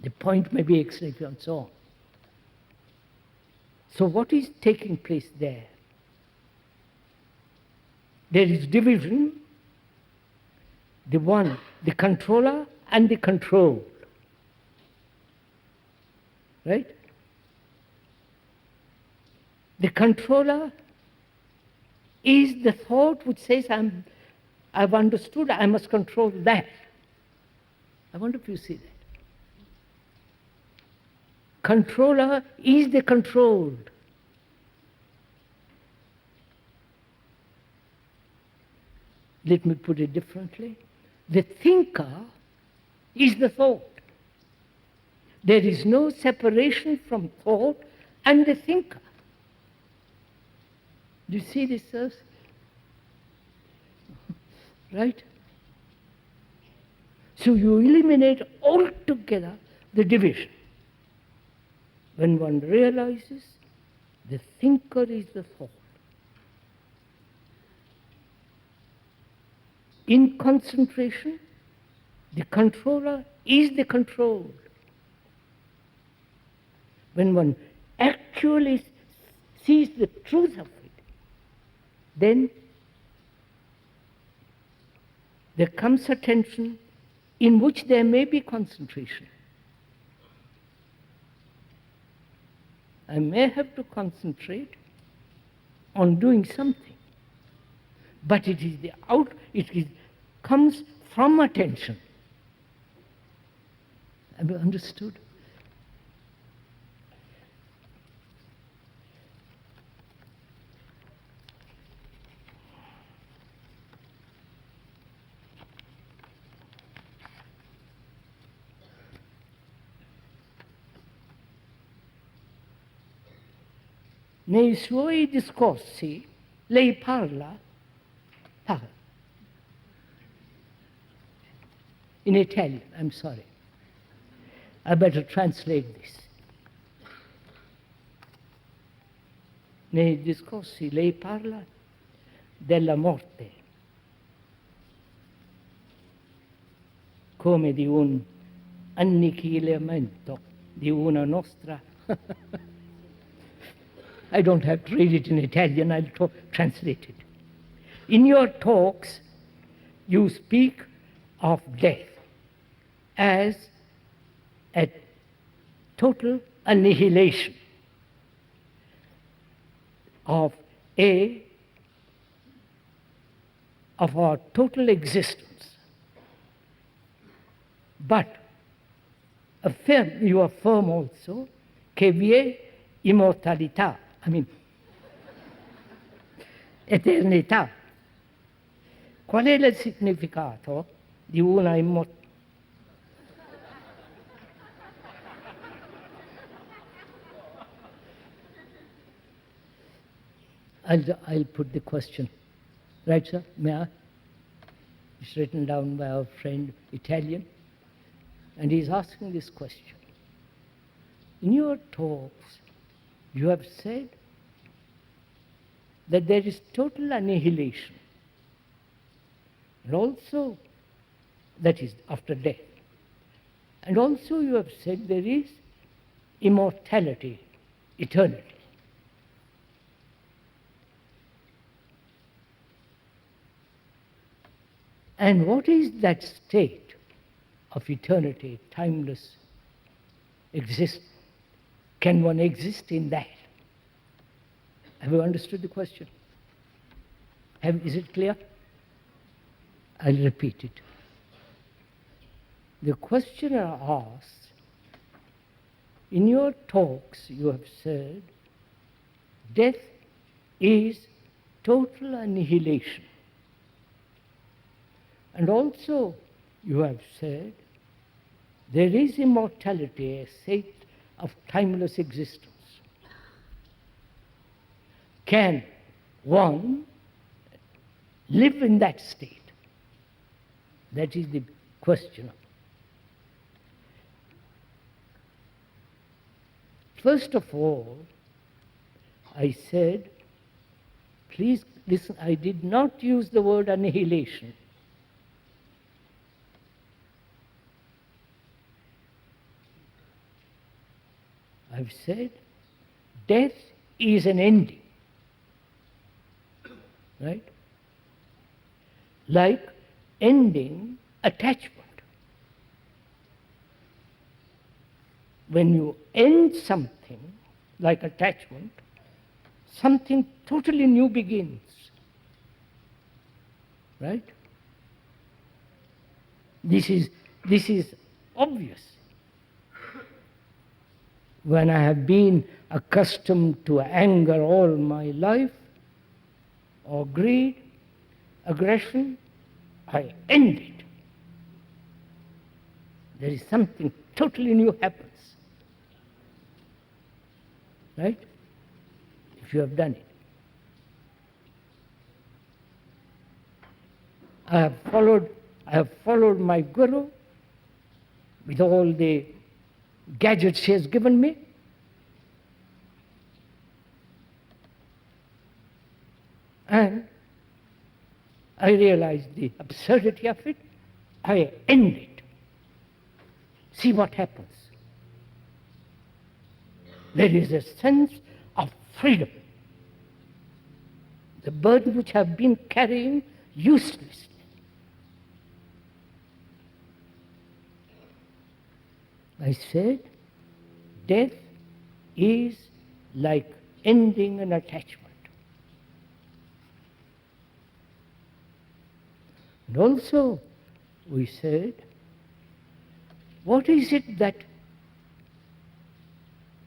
The point may be X-ray and so on. So what is taking place there? There is division, the controller and the controlled. Right? The controller is the thought which says, I've understood, I must control that. I wonder if you see that. Controller is the controlled. Let me put it differently. The thinker is the thought. There is no separation from thought and the thinker. Do you see this, sirs? Right? So you eliminate altogether the division. When one realizes the thinker is the thought. In concentration, the controller is the controlled. When one actually sees the truth of it, then there comes a tension in which there may be concentration. I may have to concentrate on doing something, but it comes from attention. Have you understood? Nei suoi discorsi lei parla in Italian, I'm sorry. I better translate this. Nei discorsi lei parla della morte come di un annichilimento di una nostra. I don't have to read it in Italian, I'll translate it. In your talks, you speak of death as a total annihilation of our total existence. But you affirm also che vi è immortalità, eternità. Qual è il significato di una immortalità? I'll put the question. Right, sir? May I? It's written down by our friend, Italian, and he's asking this question. In your talks, you have said that there is total annihilation, and also, that is after death. And also you have said there is immortality, eternity. And what is that state of eternity, timeless existence? Can one exist in that? Have you understood the question? Is it clear? I'll repeat it. The questioner asks, in your talks you have said, death is total annihilation. And also you have said, there is immortality, a state of timeless existence. Can one live in that state? That is the question. First of all, I said, please listen, I did not use the word annihilation. I've said, death is an ending, right? Like ending attachment. When you end something, like attachment, something totally new begins, right? This is obvious. When I have been accustomed to anger all my life, or greed, aggression, I end it. There is something totally new happens. Right? If you have done it. I have followed my Guru with all the gadgets he has given me. And I realized the absurdity of it. I end it. See what happens. There is a sense of freedom. The burden which I have been carrying uselessly. I said, death is like ending an attachment. And also, we said, what is it that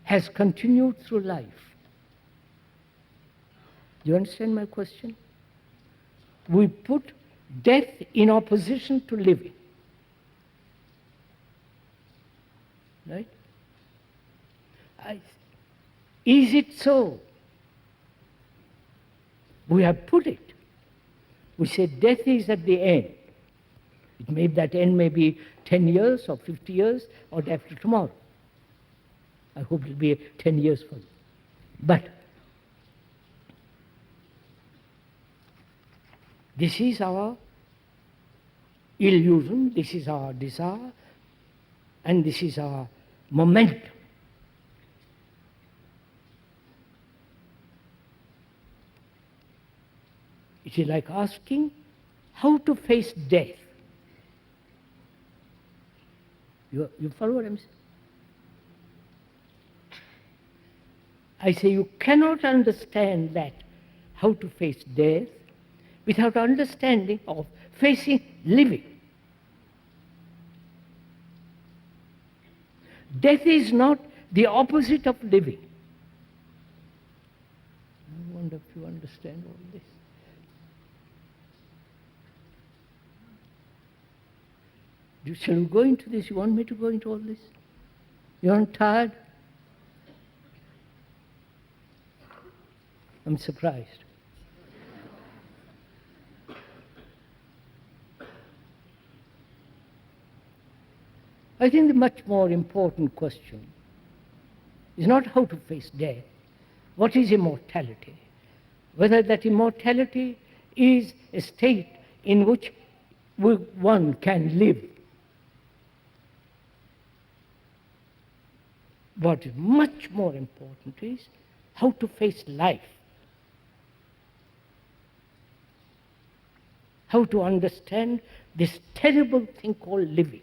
has continued through life? Do you understand my question? We put death in opposition to living. Right? Is it so? We have put it. We say death is at the end. That end may be 10 years or 50 years or after tomorrow. I hope it will be 10 years for you. But this is our illusion, this is our desire, and this is our momentum. It is like asking how to face death. You follow what I'm saying? I say you cannot understand that, how to face death, without understanding of facing living. Death is not the opposite of living. I wonder if you understand all this. Shall we go into this? You want me to go into all this? You aren't tired? I'm surprised. I think the much more important question is not how to face death. What is immortality? Whether that immortality is a state in which one can live. What is much more important is how to face life. How to understand this terrible thing called living.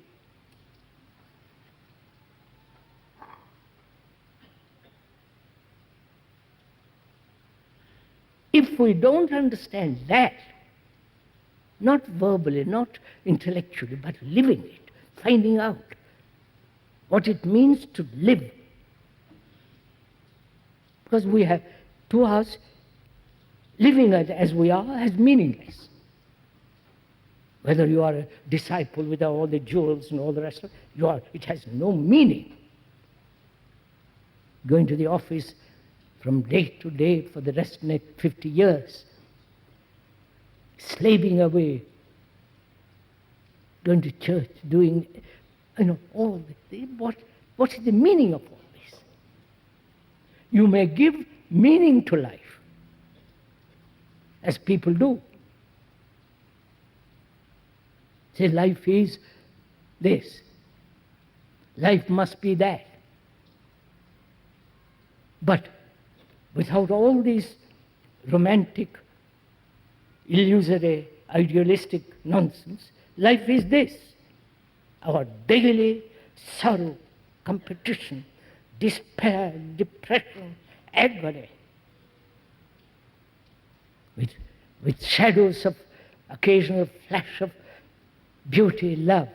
If we don't understand that, not verbally, not intellectually, but living it, finding out what it means to live. Because we have, to us, living as we are is meaningless. Whether you are a disciple with all the jewels and all the rest of it, it has no meaning. Going to the office from day to day for the rest of the next 50 years, slaving away, going to church, doing, all this. What is the meaning of all this? You may give meaning to life, as people do. Say life is this, life must be that. But without all these romantic, illusory, idealistic nonsense, life is this, our daily sorrow, competition, despair, depression, agony, with shadows of occasional flash of beauty, love.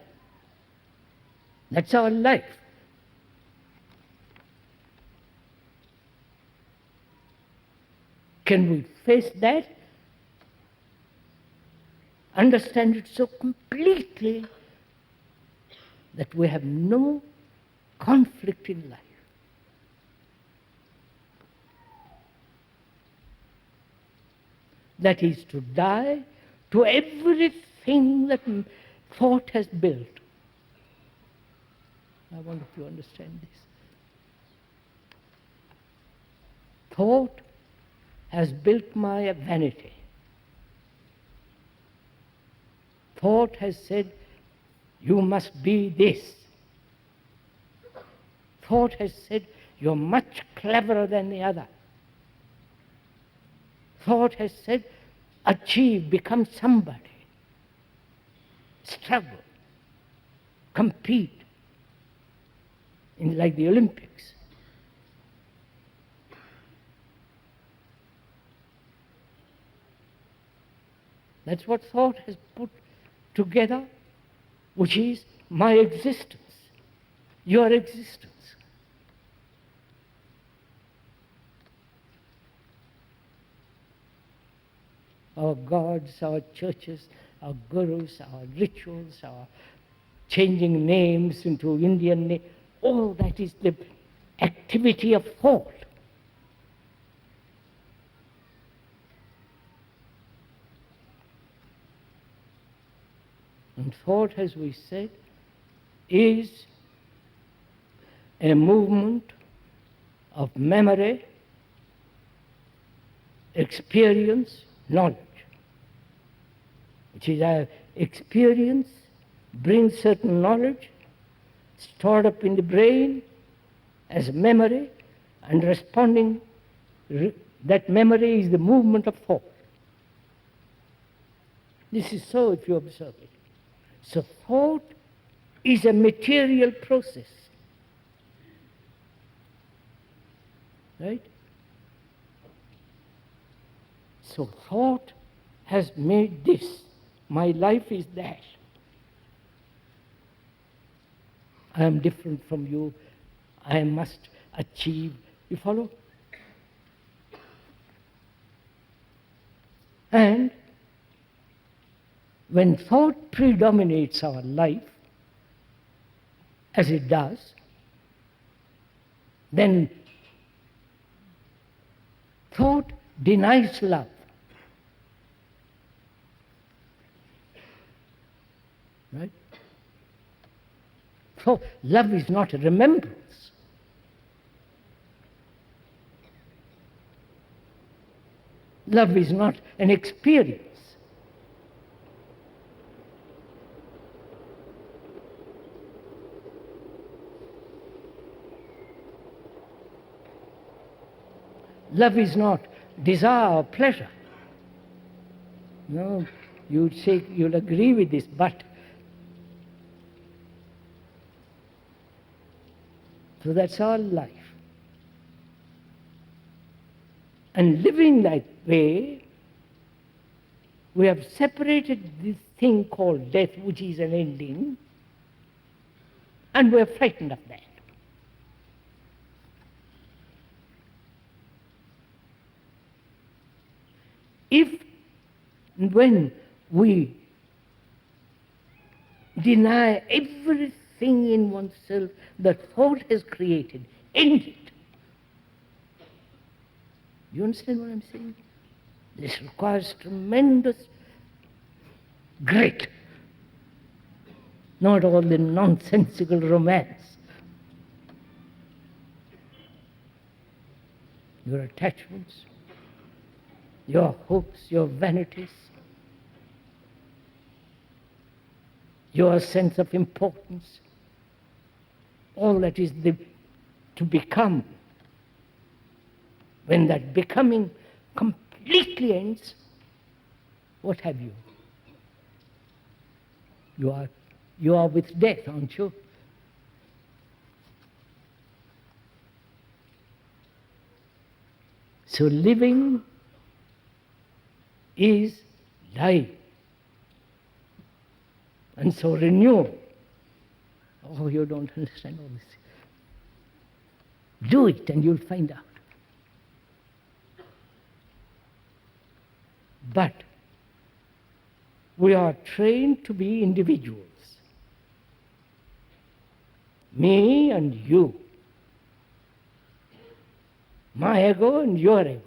That's our life. Can we face that? understand it so completely that we have no conflict in life. That is to die to everything that thought has built. I wonder if you understand this. Thought has built my vanity. Thought has said, you must be this. Thought has said, you're much cleverer than the other. Thought has said, achieve, become somebody. Struggle, compete, in like the Olympics. That's what thought has put together, which is my existence, your existence. Our gods, our churches, our gurus, our rituals, our changing names into Indian names, all that is the activity of thought. And thought, as we said, is a movement of memory, experience, knowledge. Which is our experience brings certain knowledge stored up in the brain as memory, and responding, that memory is the movement of thought. This is so if you observe it. So thought is a material process. Right? So thought has made this. My life is that. I am different from you. I must achieve. You follow? And when thought predominates our life, as it does, then thought denies love. Right? So love is not a remembrance. Love is not an experience. Love is not desire or pleasure. No, you'd say, you'll agree with this, but so that's our life. And living that way, we have separated this thing called death, which is an ending, and we're frightened of that. If and when we deny everything in oneself that thought has created, end it. You understand what I'm saying? This requires tremendous grit, not all the nonsensical romance. Your attachments, your hopes, your vanities, your sense of importance, all that is to become. When that becoming completely ends, what have you? You are with death, aren't you? So living is dying. And so renewal. Oh, you don't understand all this. Do it and you'll find out. But We are trained to be individuals. Me and you. My ego and your ego.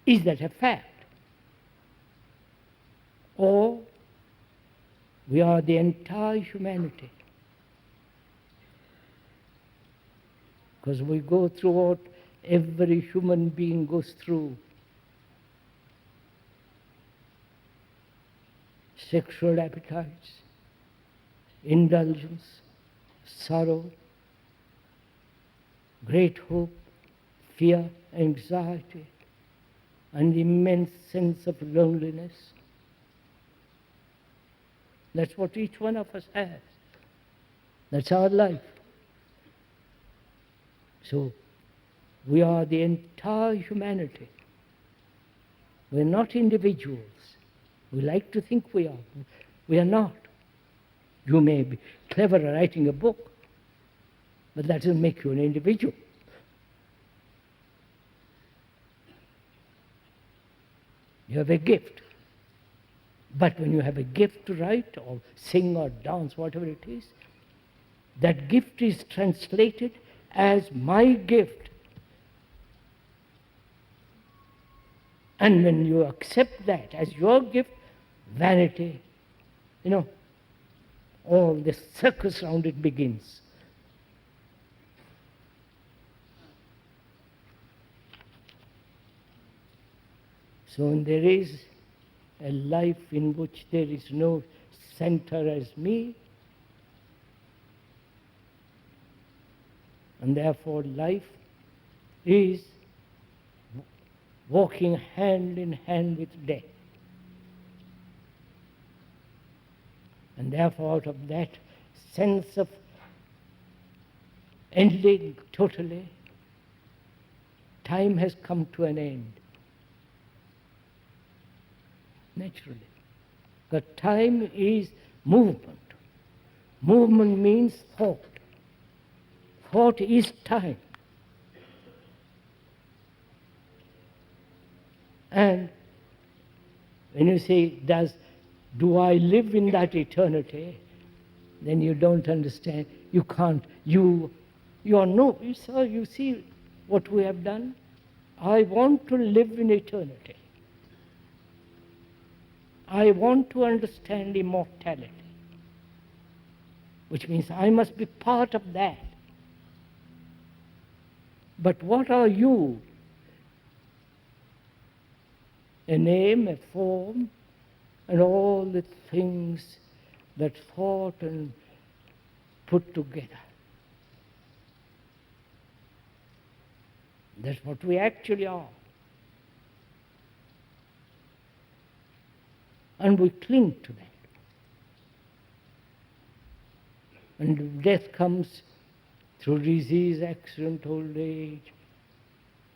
Is that a fact? Or we are the entire humanity? Because we go through what every human being goes through. Sexual appetites, indulgence, sorrow, great hope, fear, anxiety, and immense sense of loneliness. That's what each one of us has. That's our life. So, we are the entire humanity. We're not individuals. We like to think we are. We are not. You may be clever at writing a book, but that doesn't make you an individual. You have a gift. But when you have a gift to write or sing or dance, whatever it is, that gift is translated as my gift. And when you accept that as your gift, vanity, all the circus around it begins. So when there is a life in which there is no center as me, and therefore life is walking hand in hand with death. And therefore out of that sense of ending totally, time has come to an end. Naturally. But time is movement. Movement means thought. Thought is time. And when you say, do I live in that eternity? Then you don't understand. You can't. You are no. Sir, you see what we have done? I want to live in eternity. I want to understand immortality, which means I must be part of that. But what are you? A name, a form, and all the things that thought and put together. That's what we actually are. And we cling to that. And death comes through disease, accident, old age.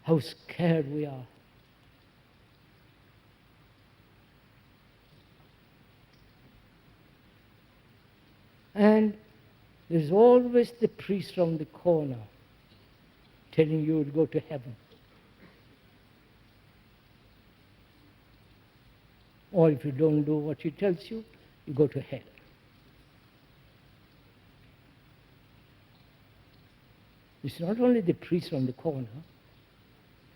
How scared we are. And there's always the priest around the corner telling you to go to heaven. Or if you don't do what he tells you, you go to hell. It's not only the priest around the corner,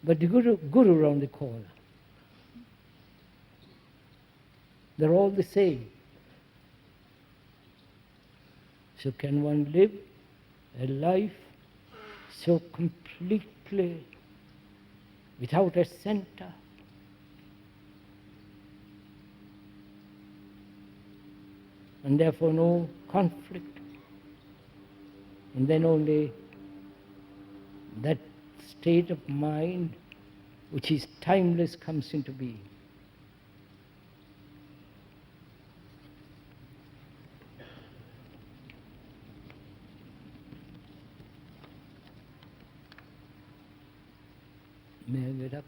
but the guru around the corner. They're all the same. So can one live a life so completely without a center? And therefore no conflict. And then only that state of mind which is timeless comes into being. May I get up?